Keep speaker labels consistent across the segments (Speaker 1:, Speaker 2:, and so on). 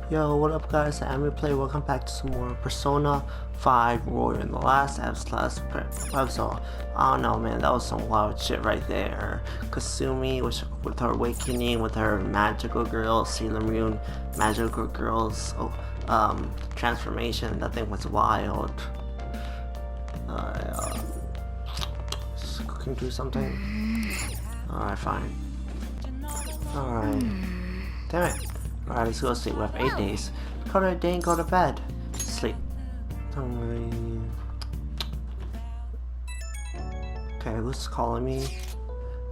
Speaker 1: Yo, what up guys, I'm Replay. Welcome back to some more Persona 5 Royal. In the last episode, I don't know man, that was some wild shit right there. Kasumi with her awakening, with her magical girl, Sailor Moon, magical girls, transformation, that thing was wild. Just cooking through something? Alright, fine. Alright. Damn it. Alright, let's go sleep. We have 8 days. Call it a day and go to bed. Sleep. Okay, who's calling me?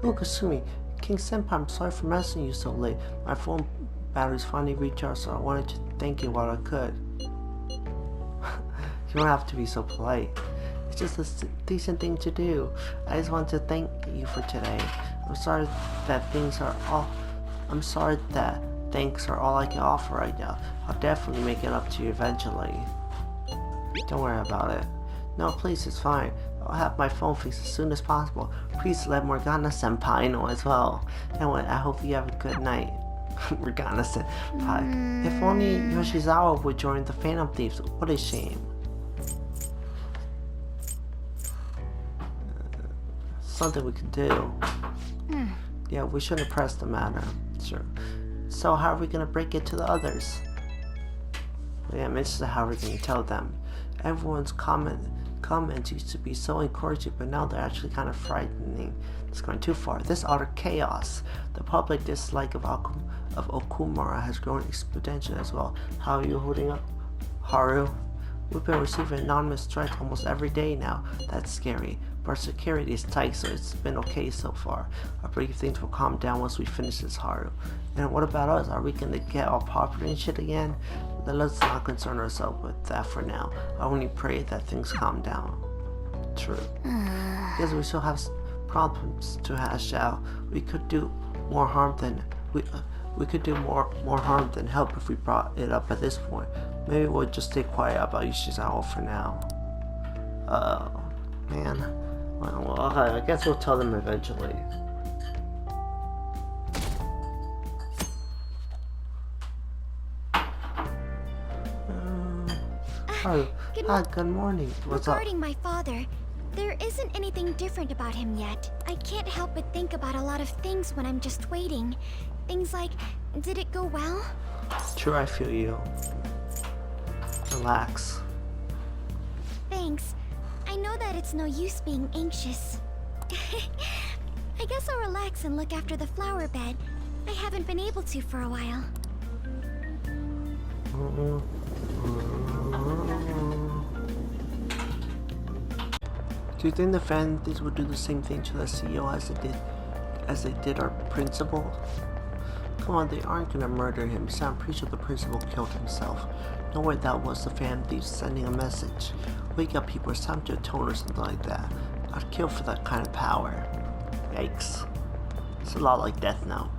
Speaker 1: Oh, Kasumi. King Senpai, I'm sorry for messing you so late. My phone battery's finally recharged, so I wanted to thank you while I could. You don't have to be so polite. It's just a decent thing to do. I just want to thank you for today. I'm sorry that thanks are all I can offer right now. I'll definitely make it up to you eventually. Don't worry about it. No, please, it's fine. I'll have my phone fixed as soon as possible. Please let Morgana-senpai know as well. Anyway, I hope you have a good night. Morgana-senpai. If only Yoshizawa would join the Phantom Thieves. What a shame. Something we could do. Yeah, we shouldn't press the matter. Sure. So how are we gonna break it to the others? Yeah, this is how we're gonna tell them. Everyone's comments used to be so encouraging, but now they're actually kind of frightening. It's going too far. This utter chaos. The public dislike of Okumura has grown exponentially as well. How are you holding up, Haru? We've been receiving anonymous threats almost every day now. That's scary. But our security is tight, so it's been okay so far. I believe things will calm down once we finish this, Haru. And what about us? Are we gonna get all popular and shit again? Let's not concern ourselves with that for now. I only pray that things calm down. True. Because we still have problems to hash out. We could do more harm than more harm than help if we brought it up at this point. Maybe we'll just stay quiet about Yoshizawa for now. Man. Well, I guess we'll tell them eventually. Good morning. What's up?
Speaker 2: Regarding my father, there isn't anything different about him yet. I can't help but think about a lot of things when I'm just waiting. Things like, did it go well?
Speaker 1: Sure, I feel you. Relax.
Speaker 2: Thanks. I know that it's no use being anxious. I guess I'll relax and look after the flower bed. I haven't been able to for a while.
Speaker 1: Do you think the families would do the same thing to the CEO as they did our principal? Come on, they aren't gonna murder him, so I'm pretty sure the principal killed himself. No way that was the fan thief sending a message. Wake up people, it's time to atone or something like that. I'd kill for that kind of power. Yikes. It's a lot like Death Note.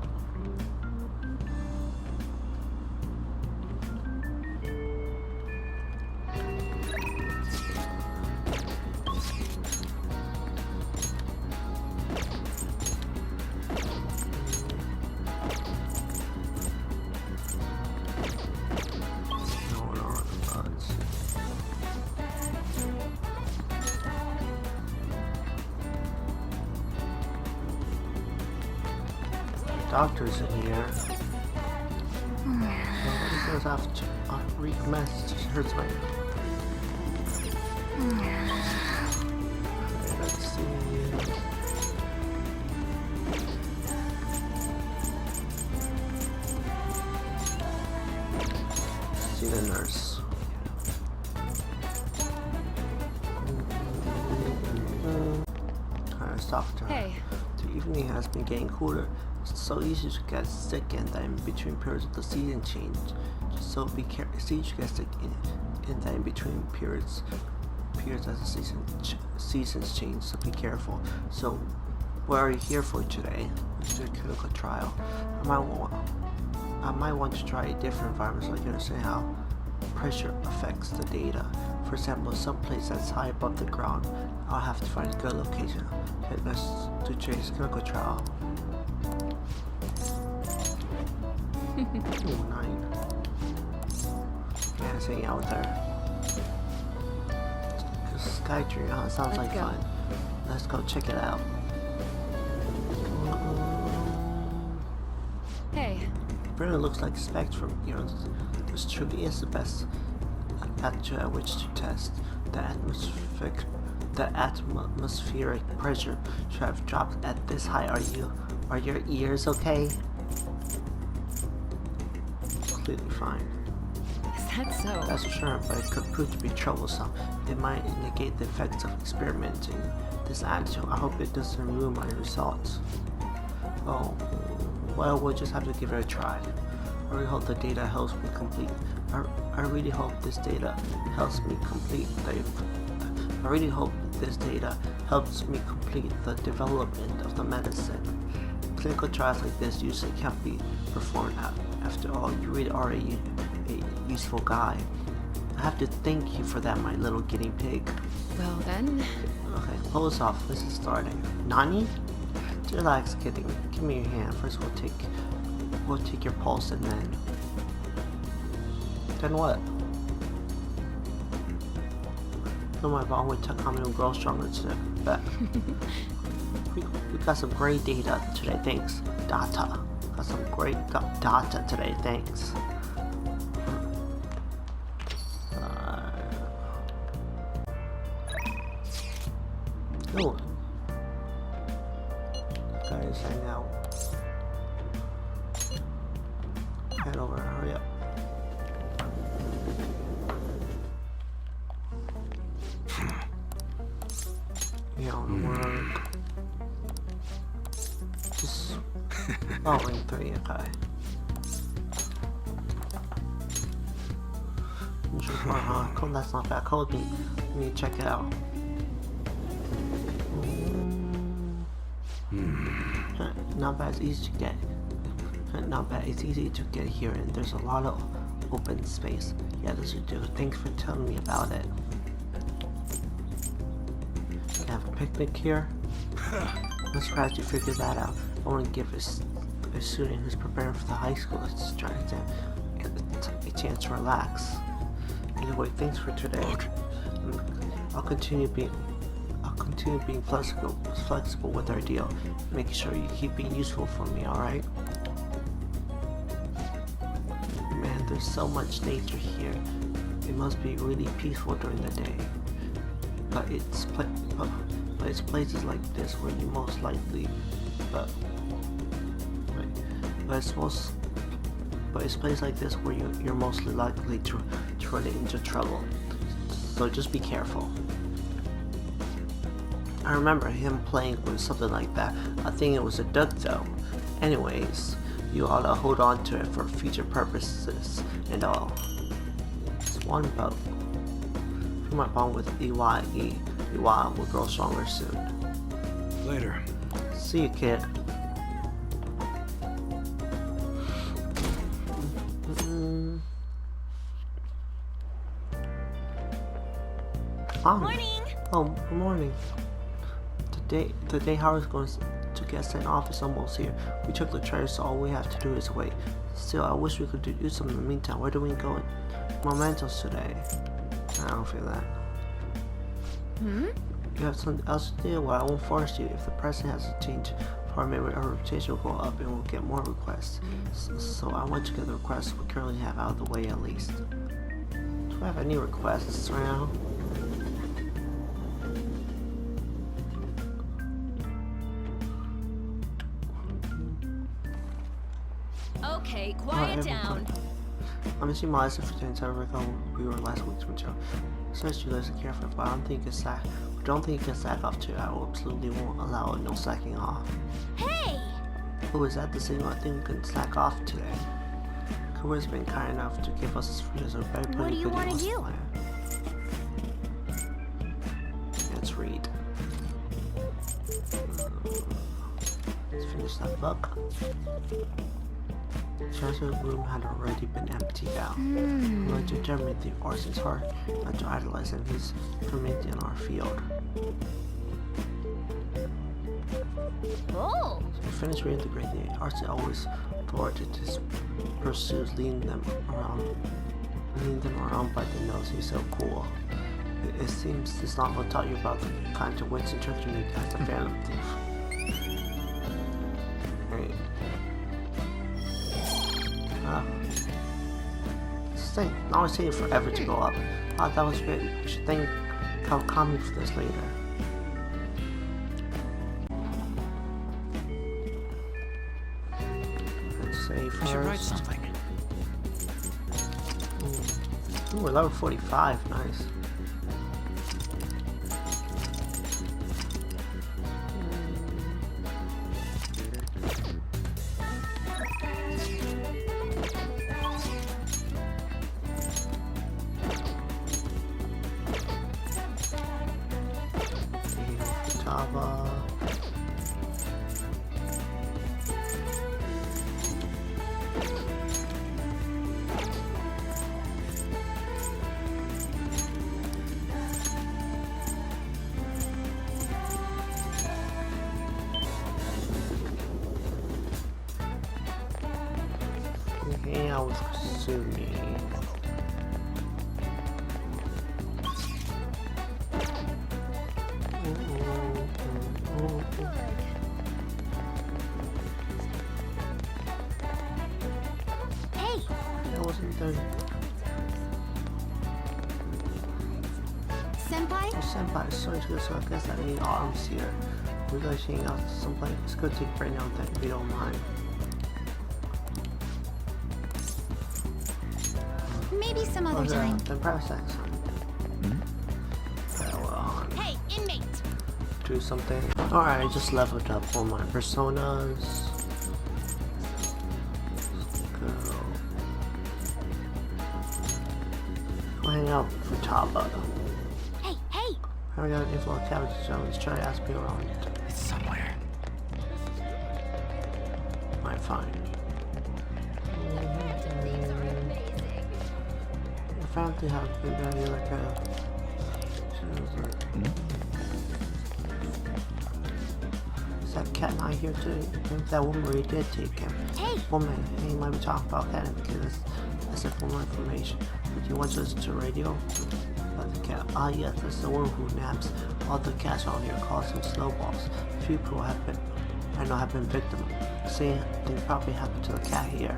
Speaker 1: Doctors in here. What does have to read message? Hurts my. Okay, let's see. See the nurse. Alright, doctor.
Speaker 3: Hey.
Speaker 1: The evening has been getting cooler. It's so easy to get sick and that in between periods of the season change. So be careful. It's easy to get sick in that in between periods as the seasons change. So be careful. So, what are you here for today? It's a clinical trial. I might want to try a different environment so I can understand how pressure affects the data. For example, some place that's high above the ground, I'll have to find a good location. Okay, let's do today's clinical trial. Ooh, 9. Just hang out with her. Skytree, huh? Sounds like fun. Let's go check it out.
Speaker 2: Hey.
Speaker 1: Bruno looks like Spectrum. You know, this truly is the best attitude at which to test. The atmospheric pressure should have dropped at this high. Are your ears okay? Completely fine.
Speaker 2: Is that so?
Speaker 1: That's for sure, but it could prove to be troublesome. It might negate the effects of experimenting this attitude. I hope it doesn't ruin my results. Oh, well, we'll just have to give it a try. I really hope the data helps me complete. I really hope this data helps me complete the development of the medicine. Clinical trials like this usually can't be performed. After all, you really are a useful guy. I have to thank you for that, my little guinea pig.
Speaker 2: Well then.
Speaker 1: Okay, close off. This is starting. Nani? Relax, kidding. Give me your hand. First, we'll take your pulse, and then what? Fill my bond with Takami and grow stronger today. Bet. we got some great data today. Thanks. Data. Got some great data today. Thanks. Oh. Guys, hang out. Head over, hurry up. Yeah, work. Just following 3, okay. Cool, that's not bad. Code me. Let me check it out. Not bad, it's easy to get. Not bad, it's easy to get here, and there's a lot of open space. Yeah, this would do. Thanks for telling me about it. Can I have a picnic here? I'm surprised you figured that out. I want to give a student who's preparing for the high school exam a chance to relax. Anyway, thanks for today. I'll continue being flexible with our deal. Make sure you keep being useful for me, alright? Man, there's so much nature here. It must be really peaceful during the day. But it's places like this where you most likely it's places like this where you're mostly likely to run into trouble. So just be careful. I remember him playing with something like that. I think it was a duck though. Anyways, you ought to hold on to it for future purposes and all. It's one boat. Through my bond with EYE will grow stronger soon.
Speaker 3: Later.
Speaker 1: See you, kid.
Speaker 2: Morning.
Speaker 1: Oh, good morning. The day Howard's going to get sent off is almost here. We took the train, so all we have to do is wait. Still, I wish we could do something in the meantime. Where do we go? Mementos today. I don't feel that. You have something else to do? Well, I won't force you. If the president has to change for maybe our reputation will go up and we'll get more requests. So I want to get the requests we currently have out of the way at least. Do I have any requests right now?
Speaker 2: Okay, quiet down.
Speaker 1: I'm missing my lesson for 10 times we were last week's material. Says you guys are careful, but I don't think you can sack off too. I absolutely won't allow it, no sacking off.
Speaker 2: Hey!
Speaker 1: Oh, is that the signal? I think we can sack off today. Kuwa's been kind enough to give us just a very
Speaker 2: What do you want to do?
Speaker 1: Plan. Let's read. Let's finish that book. Chancellor's room had already been emptied out. We went to terminate the Arson's heart, not to idolize him. He's permanent in our field.
Speaker 2: Oh!
Speaker 1: So we finished reintegrating. Arson always thwarted his pursuits, leading them around Leading them around by the nose, he's so cool. It seems this novel taught you about the kind of wits and tricks you need as a phantom thief. Right. This thing, now it's taking forever to go up. Oh, that was great. We should thank Kawakami for this later. Let's say first.
Speaker 3: I should write something.
Speaker 1: Ooh, we're level 45, nice. Java. Hang out with Kasumi.
Speaker 2: Hey,
Speaker 1: That wasn't there.
Speaker 2: Senpai?
Speaker 1: Oh, Senpai, sorry to go, so I guess I need arms here. We're gonna hang out someplace. It's good to take right now if you don't mind.
Speaker 2: Maybe some other time.
Speaker 1: Then press X. Farewell.
Speaker 2: Hey, inmate!
Speaker 1: Do something. Alright, I just leveled up all my personas. Let's go. Go hang out for Taba.
Speaker 2: Hey, hey!
Speaker 1: I got an info cabbage, so let's try to ask people around.
Speaker 3: It's somewhere.
Speaker 1: Might find. I found the house been down here like a. Is that cat not here too? Maybe that woman really did take him.
Speaker 2: Hey!
Speaker 1: Woman, hey, let me talk about cat because that's for more information. Do you want to listen to the radio? About the cat. Ah, yes, that's the one who naps. All the cats around here call them snowballs. Few people have been, have been victim. Same thing probably happened to the cat here.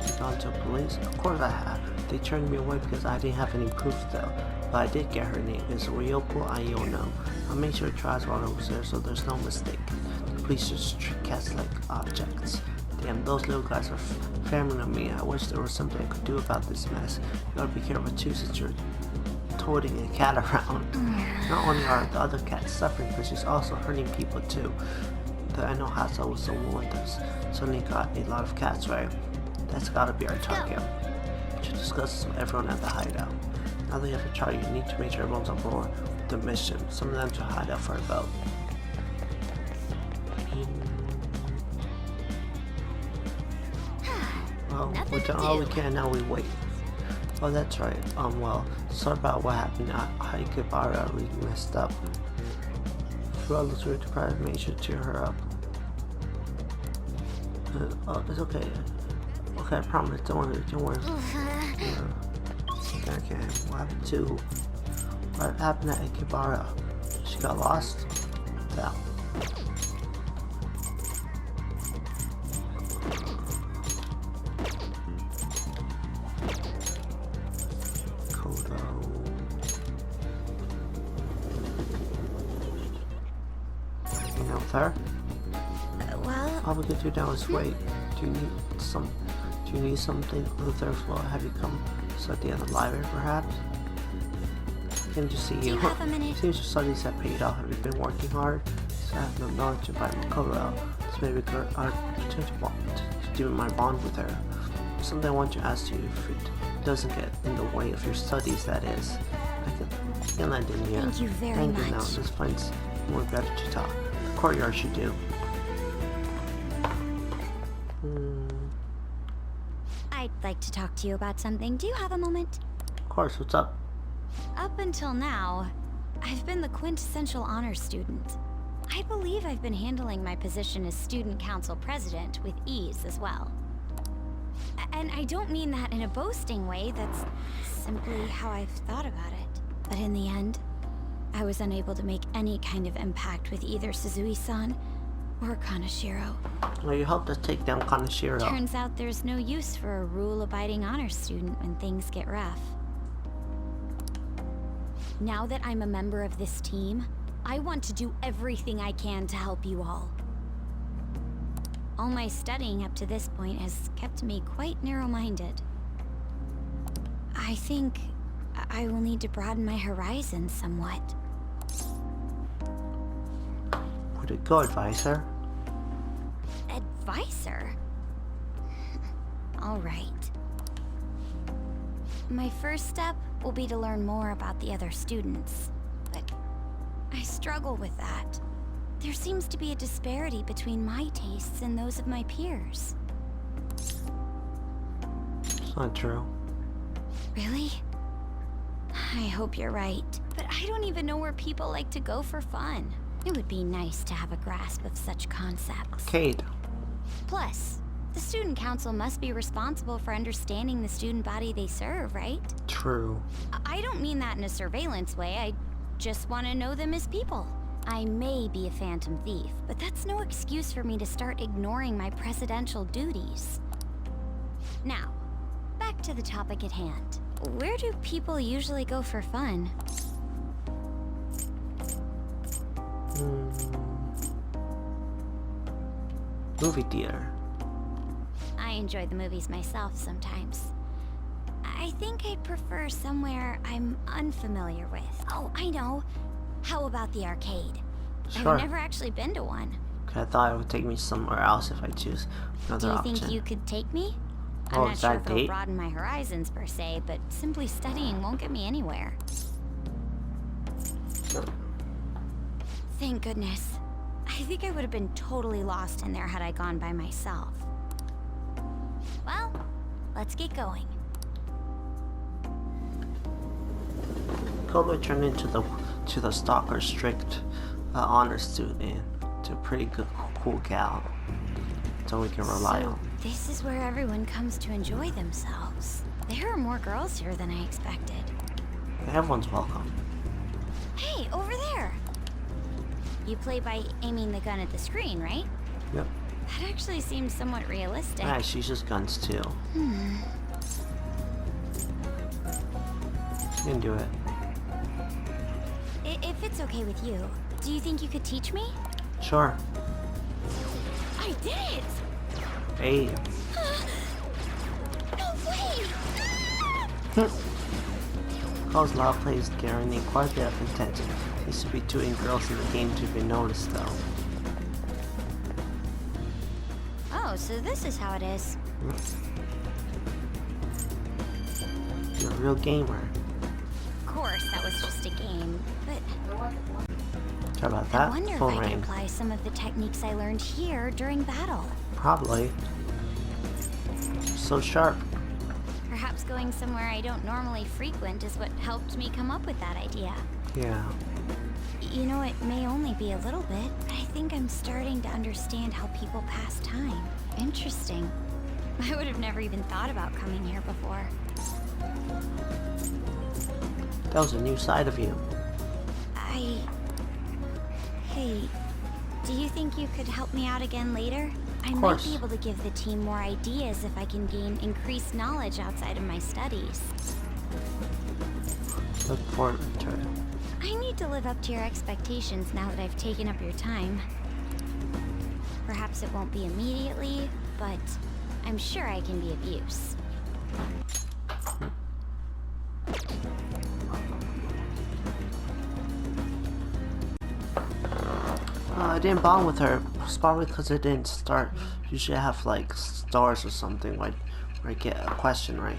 Speaker 1: You gone to police? Of course I have. They turned me away because I didn't have any proof though. But I did get her name. It's Ryoko Iono. I'll make sure it tries while I was there so there's no mistake. The police just treat cats like objects. Damn, those little guys are family to me. I wish there was something I could do about this mess. You gotta be careful too since you're toting a cat around. Not only are the other cats suffering, but she's also hurting people too. I know Hasa was the one that's suddenly got a lot of cats, right? That's gotta be our target. We should discuss this with everyone at the hideout. Now that you have a chart, you need to make sure everyone's on board with the mission. Some of them to hide out for a vote. Well, we've done all we can, now we wait. Oh, that's right. Well, sorry about what happened at Haikibara. We messed up. Throughout the tour to private, make sure to cheer her up. Oh, it's okay. Okay, I promise. Don't worry. Okay, what happened at Akibara? She got lost? Yeah. Kodo. You know with her?
Speaker 2: Well,
Speaker 1: All we can do now is wait. Do you need something on the third floor? Have you come at the end of the library, perhaps? Can you see
Speaker 2: do you have a minute?
Speaker 1: Seems your studies have paid off. Have you been working hard? So I have no knowledge about Makoro. This may be good to do my bond with her. Something I want to ask you if it doesn't get in the way of your studies, that is. I can land in here.
Speaker 2: Thank you very
Speaker 1: Thank you now.
Speaker 2: much.
Speaker 1: This finds more better to talk. The courtyard should do.
Speaker 2: I'd like to talk to you about something. Do you have a moment?
Speaker 1: Of course, what's up?
Speaker 2: Up until now, I've been the quintessential honor student. I believe I've been handling my position as student council president with ease as well. And I don't mean that in a boasting way, that's simply how I've thought about it. But in the end, I was unable to make any kind of impact with either Suzui-san or Kaneshiro.
Speaker 1: Well, you helped us take down Kaneshiro.
Speaker 2: Turns out there's no use for a rule-abiding honor student when things get rough. Now that I'm a member of this team, I want to do everything I can to help you all. All my studying up to this point has kept me quite narrow-minded. I think I will need to broaden my horizons somewhat.
Speaker 1: Where'd it go, advisor?
Speaker 2: Advisor? All right. My first step will be to learn more about the other students, but I struggle with that. There seems to be a disparity between my tastes and those of my peers.
Speaker 1: It's not true.
Speaker 2: Really? I hope you're right, but I don't even know where people like to go for fun. It would be nice to have a grasp of such concepts.
Speaker 1: Arcade.
Speaker 2: Plus, the student council must be responsible for understanding the student body they serve, right?
Speaker 1: True.
Speaker 2: I don't mean that in a surveillance way, I just want to know them as people. I may be a phantom thief, but that's no excuse for me to start ignoring my presidential duties. Now, back to the topic at hand. Where do people usually go for fun?
Speaker 1: Movie theater.
Speaker 2: I enjoy the movies myself sometimes. I think I'd prefer somewhere I'm unfamiliar with. Oh, I know. How about the arcade?
Speaker 1: Sure.
Speaker 2: I've never actually been to one.
Speaker 1: Okay, I thought it would take me somewhere else if I choose another
Speaker 2: Do you
Speaker 1: option.
Speaker 2: think you could take me?
Speaker 1: Oh,
Speaker 2: I'm not
Speaker 1: is
Speaker 2: sure
Speaker 1: that
Speaker 2: if it'll
Speaker 1: date?
Speaker 2: broaden my horizons per se, but simply studying won't get me anywhere.
Speaker 1: Sure.
Speaker 2: Thank goodness. I think I would have been totally lost in there had I gone by myself. Well, let's get going.
Speaker 1: Kobe turned into the stalker strict honor student to a pretty good cool gal. So we can rely
Speaker 2: So,
Speaker 1: on.
Speaker 2: this is where everyone comes to enjoy themselves. There are more girls here than I expected.
Speaker 1: Everyone's welcome.
Speaker 2: Hey, over there! You play by aiming the gun at the screen, right?
Speaker 1: Yep.
Speaker 2: That actually seems somewhat realistic.
Speaker 1: Yeah, she uses guns too. She can do it.
Speaker 2: If it's okay with you, do you think you could teach me?
Speaker 1: Sure.
Speaker 2: I did it!
Speaker 1: Hey.
Speaker 2: No way!
Speaker 1: Cause law plays guarantee quite a bit of intent. Needs to be two in girls in the game to be noticed though.
Speaker 2: Oh, so this is how it is.
Speaker 1: You're a real gamer.
Speaker 2: Of course, that was just a game, but
Speaker 1: Sorry about
Speaker 2: I
Speaker 1: that.
Speaker 2: wonder if
Speaker 1: Phone
Speaker 2: I can
Speaker 1: ring.
Speaker 2: apply some of the techniques I learned here during battle.
Speaker 1: Probably. So sharp.
Speaker 2: Perhaps going somewhere I don't normally frequent is what helped me come up with that idea.
Speaker 1: Yeah.
Speaker 2: You know, it may only be a little bit, but I think I'm starting to understand how people pass time. Interesting. I would have never even thought about coming here before.
Speaker 1: That was a new side of you.
Speaker 2: Hey, do you think you could help me out again later? I might
Speaker 1: course.
Speaker 2: be able to give the team more ideas if I can gain increased knowledge outside of my studies.
Speaker 1: Look forward to it.
Speaker 2: I need to live up to your expectations now that I've taken up your time. Perhaps it won't be immediately, but I'm sure I can be of use.
Speaker 1: I didn't bond with her. It's probably because it didn't start. You should have like stars or something like where I get a question right.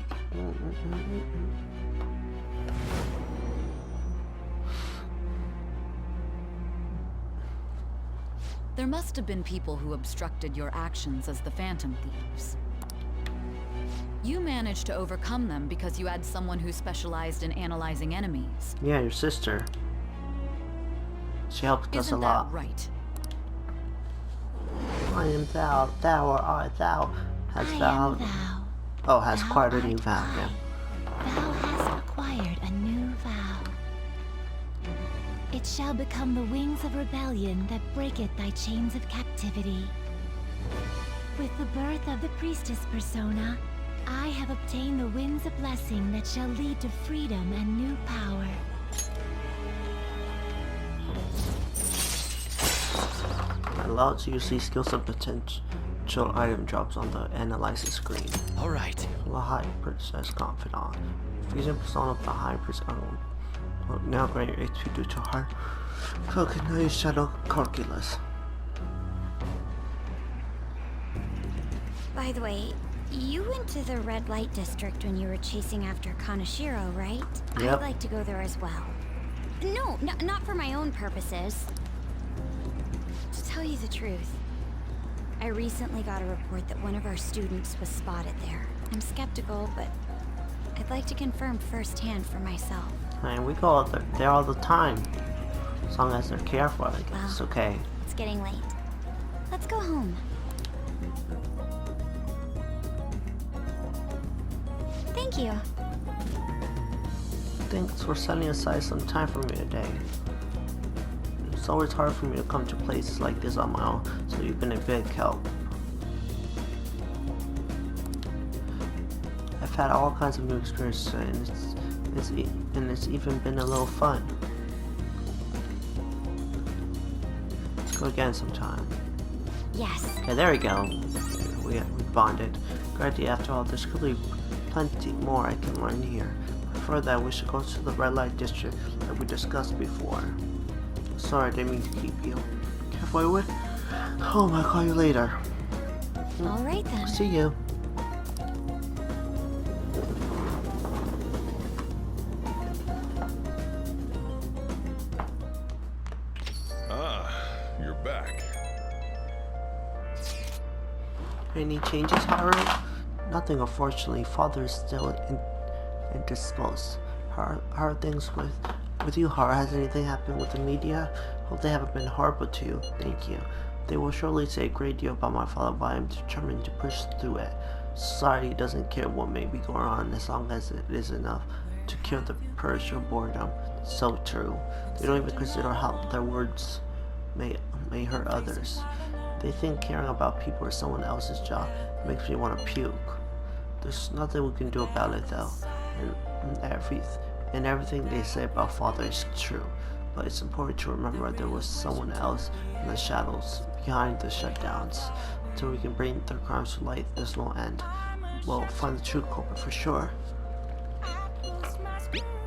Speaker 3: There must have been people who obstructed your actions as the Phantom Thieves. You managed to overcome them because you had someone who specialized in analyzing enemies.
Speaker 1: Yeah, your sister. She helped us a
Speaker 3: Isn't
Speaker 1: lot.
Speaker 3: that right?
Speaker 1: I am thou, thou art I, thou hast
Speaker 2: I
Speaker 1: thou.
Speaker 2: am thou.
Speaker 1: Oh, has
Speaker 4: Thou
Speaker 1: acquired a
Speaker 4: art
Speaker 1: new vow.
Speaker 4: I.
Speaker 1: Yeah.
Speaker 4: Thou hast acquired a new vow. It shall become the wings of rebellion that breaketh thy chains of captivity. With the birth of the priestess persona, I have obtained the winds of blessing that shall lead to freedom and new power.
Speaker 1: Allows you to see skills and potential item drops on the analysis screen.
Speaker 5: All right.
Speaker 1: The High Princess Confidant. Fusion persona of the High Princess will now grant your HP due to high Coconut Shadow Calculus.
Speaker 2: By the way, you went to the red light district when you were chasing after Kanashiro, right?
Speaker 1: Yep.
Speaker 2: I'd like to go there as well. No, not for my own purposes. To tell you the truth, I recently got a report that one of our students was spotted there. I'm skeptical, but I'd like to confirm firsthand for myself.
Speaker 1: And we go out there all the time. As long as they're careful, I guess it's okay.
Speaker 2: It's getting late. Let's go home. Thank you.
Speaker 1: Thanks for setting aside some time for me today. It's always hard for me to come to places like this on my own, so you've been a big help. I've had all kinds of new experiences, and it's even been a little fun. Let's go again sometime.
Speaker 2: Yes.
Speaker 1: Okay, there we go. We bonded. Great idea. After all, there's clearly plenty more I can learn here. For that, we should go to the red light district that we discussed before. Sorry, I didn't mean to keep you. Careful, away. Oh, I'll call you later.
Speaker 2: All right then.
Speaker 1: See you.
Speaker 6: You're back.
Speaker 1: Any changes, Haru? Nothing, unfortunately. Father is still indisposed. How are things with you, Haru? Has anything happened with the media? Hope they haven't been horrible to you. Thank you. They will surely say a great deal about my father, but I am determined to push through it. Society doesn't care what may be going on as long as it is enough to kill the purge or boredom. So true. They don't even consider how their words may hurt others. They think caring about people is someone else's job. It makes me want to puke. There's nothing we can do about it though, and everything they say about father is true. But it's important to remember there was someone else in the shadows behind the shutdowns. Until we can bring their crimes to light, this won't end. We'll find the true culprit for sure.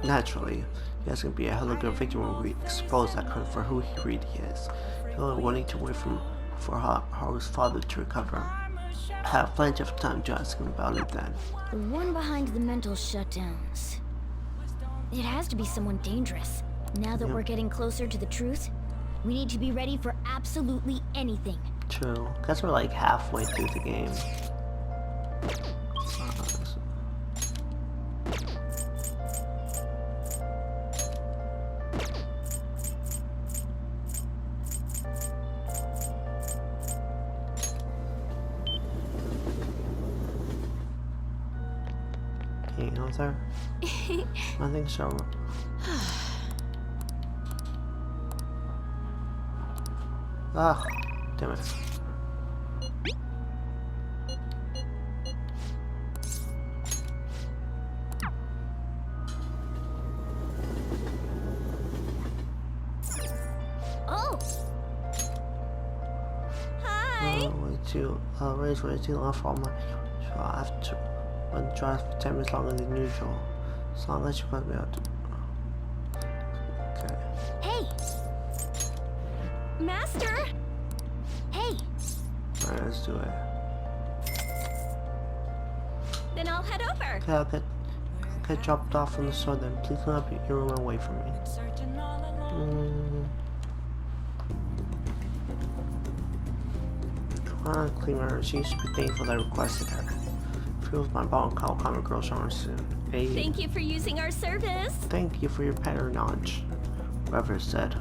Speaker 1: Naturally, you guys can be a hella good victim when we expose that criminal for who he really is. He'll wanting to wait for Haru's father to recover. I have plenty of time to ask him about it then.
Speaker 2: The one behind the mental shutdowns. It has to be someone dangerous. Now that we're getting closer to the truth, we need to be ready for absolutely anything.
Speaker 1: True. Guess we're like halfway through the game. Can you help her? I think so. Ah, damn it.
Speaker 2: Oh! Hi!
Speaker 1: Raise way too long for all my. So I have to run drive for 10 minutes longer than usual. As long as you got me out to. Okay.
Speaker 2: Hey! Master! Hey!
Speaker 1: Alright, let's do it.
Speaker 2: Then I'll head over.
Speaker 1: Okay, I'll get dropped off from the store then. Please come up your room away from me. Come on, cleaner. She should be thankful that I requested her. Feels my ball and call common girl shower soon. Hey.
Speaker 2: Thank you for using our service.
Speaker 1: Thank you for your patronage. Whoever said.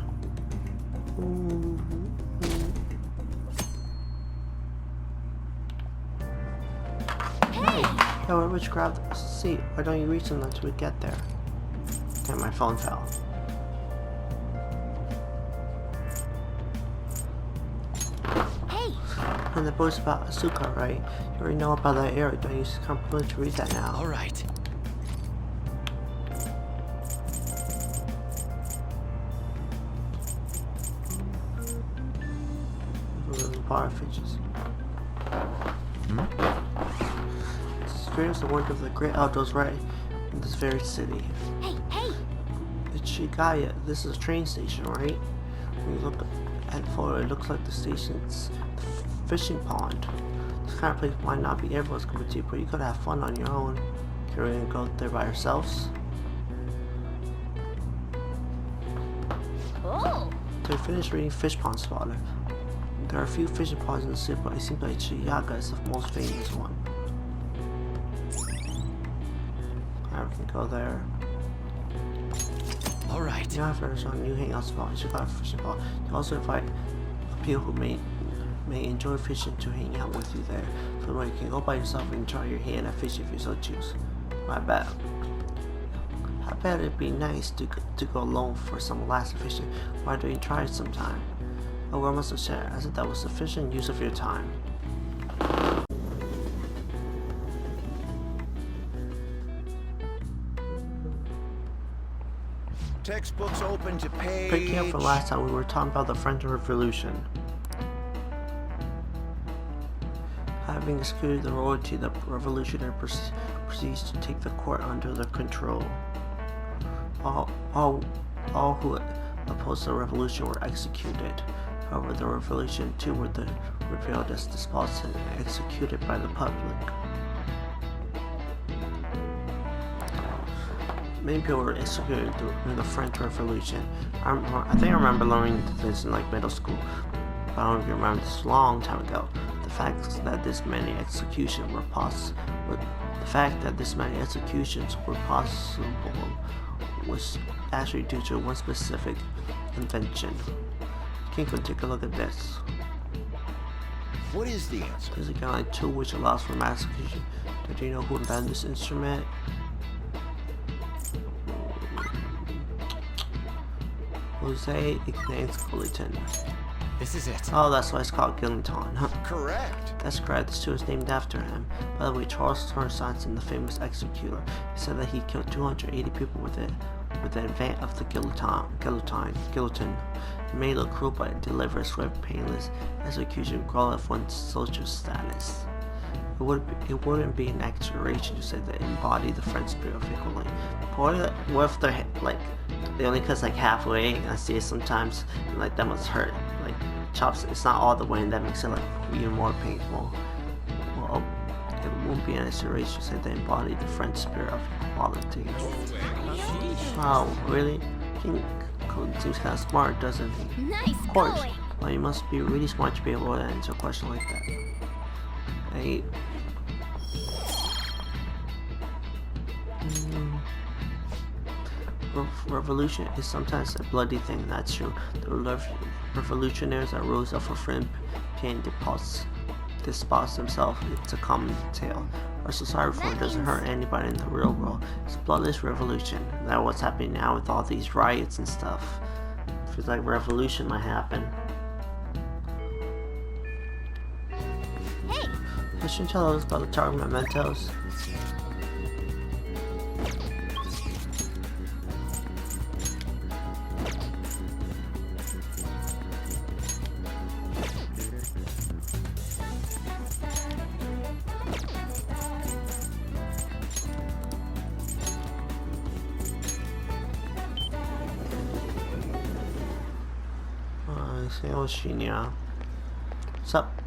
Speaker 2: Hey!
Speaker 1: Yeah, why would you grab the seat? Why don't you reach them until we get there? Damn, my phone fell.
Speaker 2: Hey!
Speaker 1: And the book's about Asuka, right? You already know about that area. Don't use comfortable to read that now.
Speaker 5: Alright.
Speaker 1: Bar features. Experience the wonder of the great outdoors right in this very city.
Speaker 2: Hey, hey!
Speaker 1: It's Shinya. This is a train station, right? When you look at the photo, it looks like the station's fishing pond. This kind of place might not be everyone's cup of tea, but you could have fun on your own. Can we go there by ourselves?
Speaker 2: Oh!
Speaker 1: So we finished reading Fish Pond Spotter. There are a few fishing ponds in the city, but it seems like Shinya is the most famous one. Alright, we can go there.
Speaker 5: Alright.
Speaker 1: You have a new hangout spot. You should go to fishing pond. You also invite people who may enjoy fishing to hang out with you there. So you can go by yourself and try your hand at fishing if you so choose. I bet it'd be nice to go alone for some relaxing fishing. Why don't you try it sometime? Oh, I must have said, I said that was sufficient use of your time.
Speaker 5: Textbooks open to page...
Speaker 1: Picking up from last time, we were talking about the French Revolution. Having executed the royalty, the revolutionary proceeds to take the court under their control. All who opposed the revolution were executed. However, the revolution too were revealed as despots and executed by the public. Many people were executed during the French Revolution. I think I remember learning this in like middle school, but I don't even remember this a long time ago. The fact that this many executions were possible was actually due to one specific invention. King could take a look at this.
Speaker 5: What is the answer?
Speaker 1: There's a guide tool which allows for mass execution. Do you know who invented this instrument? Jose Ignace Guillotin.
Speaker 5: This is it.
Speaker 1: Oh, that's why it's called Guillotin.
Speaker 5: Correct.
Speaker 1: That's correct. This tool is named after him. By the way, Charles Thorntonson, the famous executioner, said that he killed 280 people with the advent of the guillotine. It may look cruel, but it delivers swift, painless execution regardless of one's social status. It wouldn't be an exaggeration to say that it embodied the French spirit of equality. What if they're like they only cut like halfway? I see it sometimes, and like that must hurt. Like chops, it's not all the way, and that makes it like even more painful. Well, it won't be an exaggeration to say they embodied the French spirit of equality. Wow, really? King seems kind of smart, doesn't he?
Speaker 2: Nice
Speaker 1: Of course.
Speaker 2: going.
Speaker 1: Well, you must be really smart to be able to answer a question like that. Hey. Revolution is sometimes a bloody thing, that's true. The revolutionaries that rose up for freedom and despots themselves, it's a common tale. Our society reform doesn't hurt anybody in the real world. It's a bloodless revolution. That's what's happening now with all these riots and stuff. It feels like revolution might happen.
Speaker 2: Hey!
Speaker 1: I shouldn't tell us about the target mementos. Say, oh, Shinya. What's up?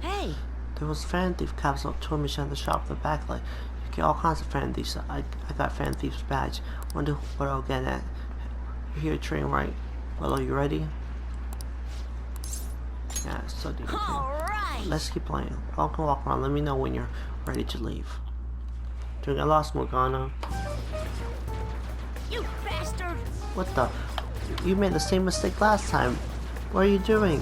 Speaker 2: Hey!
Speaker 1: There was fan thief capsule told me at the shop in the back. Like, you get all kinds of fan thieves. I got fan thief's badge. Wonder what I'll get at. You're here, train, right? Well, are you ready? Yeah, so do you.
Speaker 2: Alright!
Speaker 1: Let's keep playing. I'll go walk around. Let me know when you're ready to leave. Don't get lost, Morgana.
Speaker 2: You bastard!
Speaker 1: What the? You made the same mistake last time. What are you doing?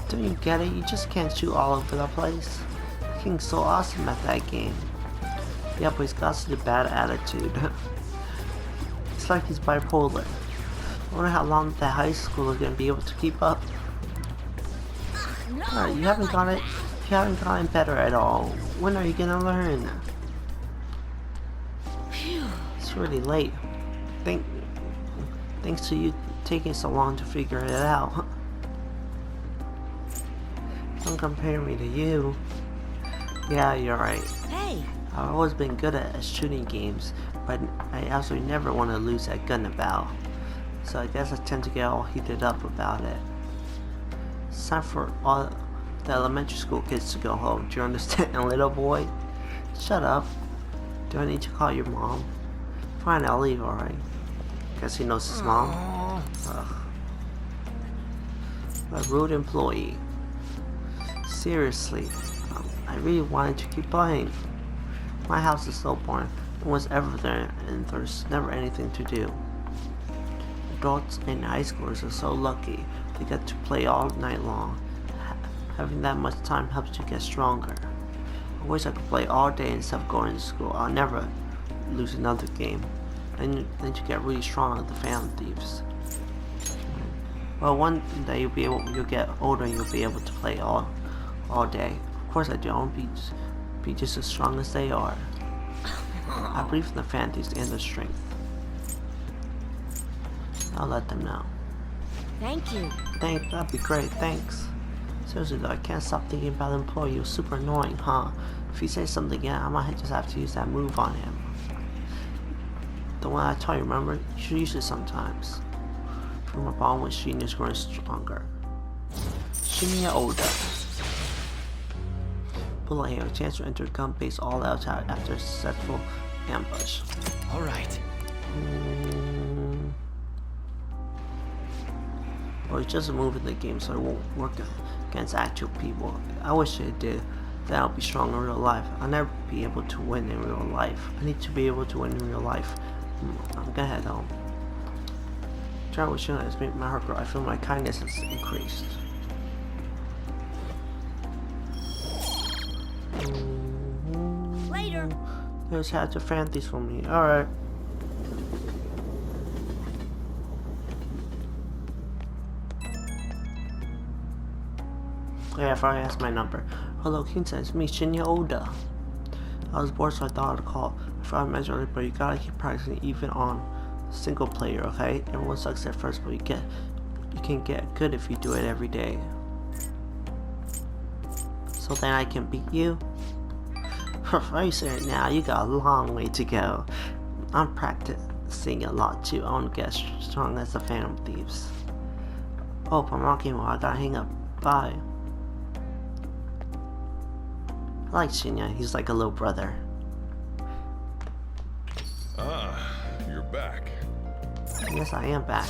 Speaker 1: Don't you get it? You just can't shoot all over the place. The King's so awesome at that game. Yeah, but he's got such a bad attitude. It's like he's bipolar. I wonder how long that high school is gonna be able to keep up. Alright, you haven't gotten better at all. When are you gonna learn? It's really late. Thanks to you taking so long to figure it out. Don't compare me to you. Yeah, you're right.
Speaker 2: Hey!
Speaker 1: I've always been good at shooting games, but I absolutely never want to lose at gun battle. So I guess I tend to get all heated up about it. It's time for all the elementary school kids to go home. Do you understand, little boy? Shut up. Do I need to call your mom? Fine, I'll leave, alright. Guess he knows his mom. Ugh. A rude employee. Seriously, I really wanted to keep playing. My house is so boring. No one's ever there, and there's never anything to do. Adults and high schoolers are so lucky. They get to play all night long. Having that much time helps you get stronger. I wish I could play all day instead of going to school. I'll never lose another game. Then you get really strong like the Phantom Thieves. Well, one day you'll get older and you'll be able to play all day. Of course I do. I won't be just as strong as they are. I believe in the Phantom Thieves and their strength. I'll let them know.
Speaker 2: Thank you.
Speaker 1: That'd be great, thanks. Seriously though, I can't stop thinking about the employee. He was super annoying, huh? If he says something again, I might just have to use that move on him. The one I told you, remember? You should use it sometimes. For my bond with Shinya is growing stronger. Shinya Oda. Bullet here, a chance to enter a gun base all out after a successful ambush.
Speaker 5: Alright.
Speaker 1: Well, it's just a move in the game, so it won't work against actual people. I wish it did. Then I'll be strong in real life. I'll never be able to win in real life. I need to be able to win in real life. I'm gonna head home. Trying with Shinya has made my heart grow. I feel my kindness has increased.
Speaker 2: Later.
Speaker 1: There's had to fan these for me. Alright. Yeah, I forgot to ask my number. Hello, Kinsa, it's me, Shinya Oda. I was bored, so I thought I'd call. I forgot to mention earlier, but you gotta keep practicing even on single player, okay? Everyone sucks at first, but you can get good if you do it every day. So then I can beat you? Are you serious now? You got a long way to go. I'm practicing a lot too. I want to get strong as the Phantom Thieves. Oh, I'm rocking while I gotta hang up. Bye. I like Shinya. He's like a little brother.
Speaker 6: Ah, you're back.
Speaker 1: Yes, I am back.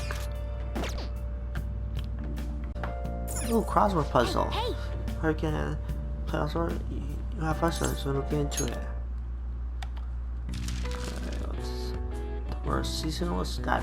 Speaker 1: Ooh, crossword puzzle.
Speaker 2: Hey!
Speaker 1: We're gonna crossword. You have questions, so we'll get into it. Okay, the word seasonal skybound.